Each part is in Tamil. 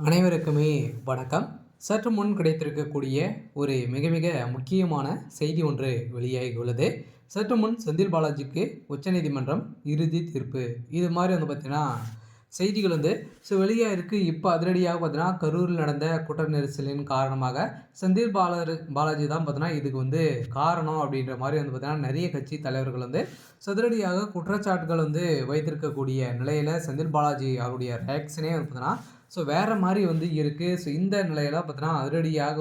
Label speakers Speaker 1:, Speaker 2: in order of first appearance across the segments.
Speaker 1: அனைவருக்குமே வணக்கம். சற்று முன் கிடைத்திருக்கக்கூடிய ஒரு மிக மிக முக்கியமான செய்தி ஒன்று வெளியாகி உள்ளது. சற்று முன் செந்தில் பாலாஜிக்கு உச்சநீதிமன்றம் இறுதி தீர்ப்பு. இது மாதிரி பார்த்தீங்கன்னா செய்திகள் வெளியாகிருக்கு. இப்போ அதிரடியாக பார்த்தீங்கன்னா கரூரில் நடந்த கூட்ட நெரிசலின் காரணமாக செந்தில் பாலாஜி தான் பார்த்தீங்கன்னா இதுக்கு காரணம் அப்படின்ற மாதிரி பார்த்தீங்கன்னா நிறைய கட்சி தலைவர்கள் சதுரடியாக குற்றச்சாட்டுகள் வைத்திருக்கக்கூடிய நிலையில் செந்தில் பாலாஜி அவருடைய ரியாக்ஷனே பார்த்தீங்கன்னா வேறு மாதிரி இருக்குது. இந்த நிலையில பார்த்தீங்கன்னா அதிரடியாக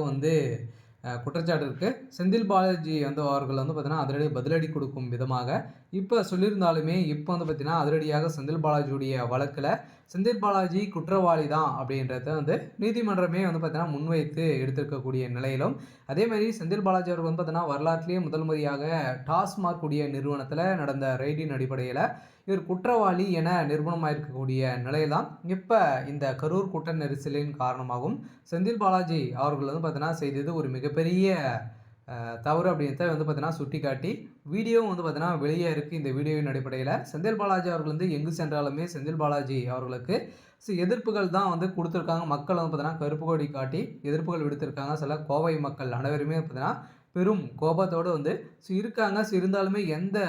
Speaker 1: குற்றச்சாட்டு இருக்குது. செந்தில் பாலாஜி அவர்கள் பார்த்தீங்கன்னா அதிரடி பதிலடி கொடுக்கும் விதமாக இப்போ சொல்லியிருந்தாலுமே இப்போ பார்த்தீங்கன்னா அதிரடியாக செந்தில் பாலாஜியுடைய வழக்கில் செந்தில் பாலாஜி குற்றவாளி தான் அப்படின்றத நீதிமன்றமே பார்த்தீங்கன்னா முன்வைத்து எடுத்திருக்கக்கூடிய நிலையிலும் அதே மாதிரி செந்தில் பாலாஜி அவர்கள் பார்த்தீங்கன்னா வரலாற்றிலேயே முதல் முறையாக டாஸ்மாக் உடைய நிறுவனத்தில் நடந்த ரெய்டின் அடிப்படையில் இவர் குற்றவாளி என நிரூபணமாயிருக்கக்கூடிய நிலையில்தான் இப்போ இந்த கரூர் கூட்ட நெரிசலின் காரணமாகவும் செந்தில் பாலாஜி அவர்கள் பார்த்தீங்கன்னா செய்தது ஒரு மிகப்பெரிய தவறு அப்படின்றத பார்த்தீங்கன்னா சுட்டி காட்டி வீடியோவும் பார்த்தீங்கன்னா வெளியே இருக்குது. இந்த வீடியோவின் அடிப்படையில் செந்தில் பாலாஜி அவர்கள் எங்கு சென்றாலுமே செந்தில் பாலாஜி அவர்களுக்கு எதிர்ப்புகள் தான் கொடுத்துருக்காங்க. மக்கள் பார்த்தீங்கன்னா கருப்பு கொடி காட்டி எதிர்ப்புகள் விடுத்திருக்காங்க. சில கோவை மக்கள் அனைவருமே பார்த்தீங்கன்னா பெரும் கோபத்தோடு இருக்காங்க. இருந்தாலுமே எந்த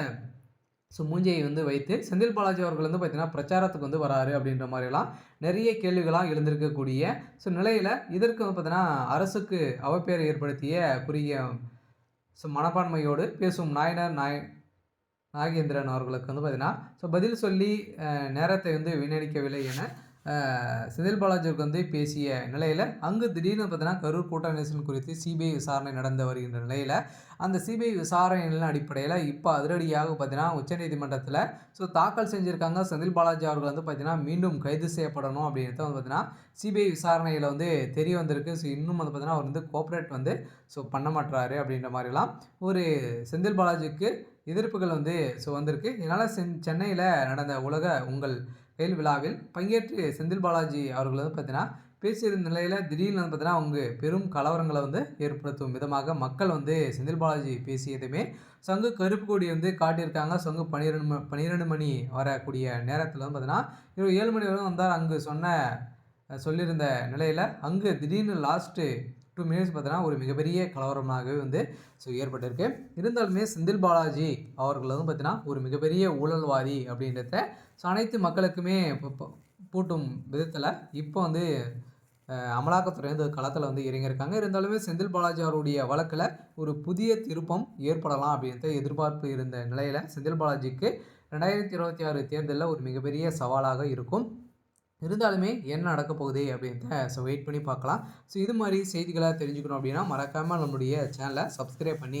Speaker 1: மூஞ்சியை வைத்து செந்தில் பாலாஜி அவர்கள் பார்த்தீங்கன்னா பிரச்சாரத்துக்கு வராரு அப்படின்ற மாதிரிலாம் நிறைய கேள்விகளாக எழுந்திருக்கக்கூடிய நிலையில் இதற்கு பார்த்தீங்கன்னா அரசுக்கு அவப்பேரை ஏற்படுத்திய குறுகிய மனப்பான்மையோடு பேசும் நாகேந்திரன் அவர்களுக்கு பார்த்தீங்கன்னா பதில் சொல்லி நேரத்தை வீணடிக்கவில்லை என செந்தில் பாலாஜிக்கு பேசிய நிலையில் அங்கு திடீர்னு பார்த்தீங்கன்னா கரூர் கூட்ட நெரிசல் குறித்து சிபிஐ விசாரணை நடந்து வருகின்ற நிலையில் அந்த சிபிஐ விசாரணையின் அடிப்படையில் இப்போ அதிரடியாக பார்த்தீங்கன்னா உச்சநீதிமன்றத்தில் தாக்கல் செஞ்சுருக்காங்க. செந்தில் பாலாஜி அவர்கள் பார்த்தீங்கன்னா மீண்டும் கைது செய்யப்படணும் அப்படின்றத பார்த்தீங்கன்னா சிபிஐ விசாரணையில் தெரிய வந்திருக்கு. இன்னும் பார்த்தீங்கன்னா அவர் கோஆப்ரேட் பண்ண மாட்டாரு அப்படின்ற மாதிரிலாம் ஒரு செந்தில் பாலாஜிக்கு எதிர்ப்புகள் வந்திருக்கு. இதனால் சென்னையில் நடந்த உலக உங்கள் செயல் விழாவில் பங்கேற்று செந்தில் பாலாஜி அவர்கள் பார்த்தீங்கன்னா பேசியிருந்த நிலையில் திடீர்னு பார்த்தீங்கன்னா அவங்க பெரும் கலவரங்களை ஏற்படுத்தும் விதமாக மக்கள் செந்தில் பாலாஜி பேசியதுமே சங்கு கருப்பு கொடி காட்டியிருக்காங்க. சங்கு 12 மணி வரக்கூடிய நேரத்தில் பார்த்தீங்கன்னா 7 மணி வரை வந்தார். அங்கு சொல்லியிருந்த நிலையில் அங்கு திடீர்னு லாஸ்ட்டு 2 மினிட்ஸ் பார்த்தீங்கன்னா ஒரு மிகப்பெரிய கலவரமாகவே ஏற்பட்டிருக்கு. இருந்தாலுமே செந்தில் பாலாஜி அவர்கள் பார்த்தீங்கன்னா ஒரு மிகப்பெரிய ஊழல்வாதி அப்படின்றத அனைத்து மக்களுக்குமே பூட்டும் விதத்தில் இப்போ அமலாக்கத்துறை களத்தில் இறங்கியிருக்காங்க. இருந்தாலுமே செந்தில் பாலாஜி அவருடைய வழக்கில் ஒரு புதிய திருப்பம் ஏற்படலாம் அப்படின்ற எதிர்பார்ப்பு இருந்த நிலையில் செந்தில் பாலாஜிக்கு 2026 தேர்தலில் ஒரு மிகப்பெரிய சவாலாக இருக்கும். இருந்தாலுமே என்ன நடக்க போகுது அப்படின்றத வெயிட் பண்ணி பார்க்கலாம். இது மாதிரி செய்திகளை தெரிஞ்சுக்கணும் அப்படின்னா மறக்காமல் நம்மளுடைய சேனலை சப்ஸ்கிரைப் பண்ணி